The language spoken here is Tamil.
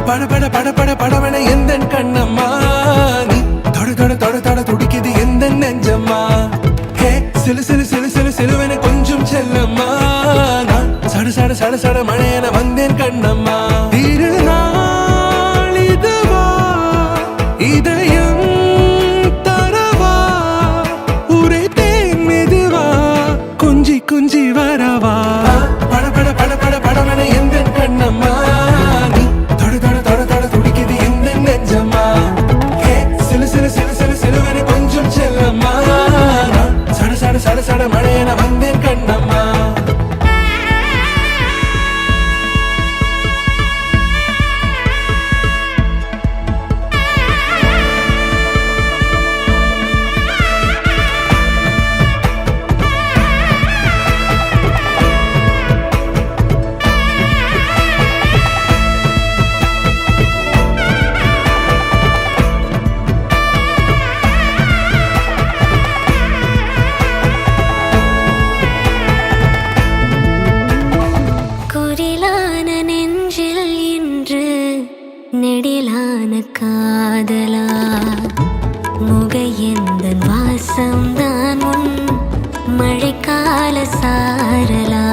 பட பட பட பட படவன எந்த கண்ணம்மா நீ தொட தொட தொட தொட துடிக்குது எந்த நெஞ்சம்மா ஹே சிலு சிலு சிலு சிலு சிலுவன கொஞ்சம் செல்லம்மா நான் சட சட சட சட மழையன வந்தேன் கண்ணம்மா திருநாள் இதுவா இதயம் தரவா உரைத்தேன் மெதுவா கொஞ்சி கொஞ்சி வரவா பட பட பட பட படவன எந்த கண்ணம்மா நீ தொட தொட தொட தொட துடிக்குது எந்த நெஞ்சம்மா ஹே சிலு சிலு சிலு சிலு சிலுவன கொஞ்சம் செல்லம்மா நான் சட சட சட சட மழையன வந்தேன் கண்ணம்மா நெடிலான காதலா முகையெந்தன் வாசம்தான் உன் மழைக்கால சாரலா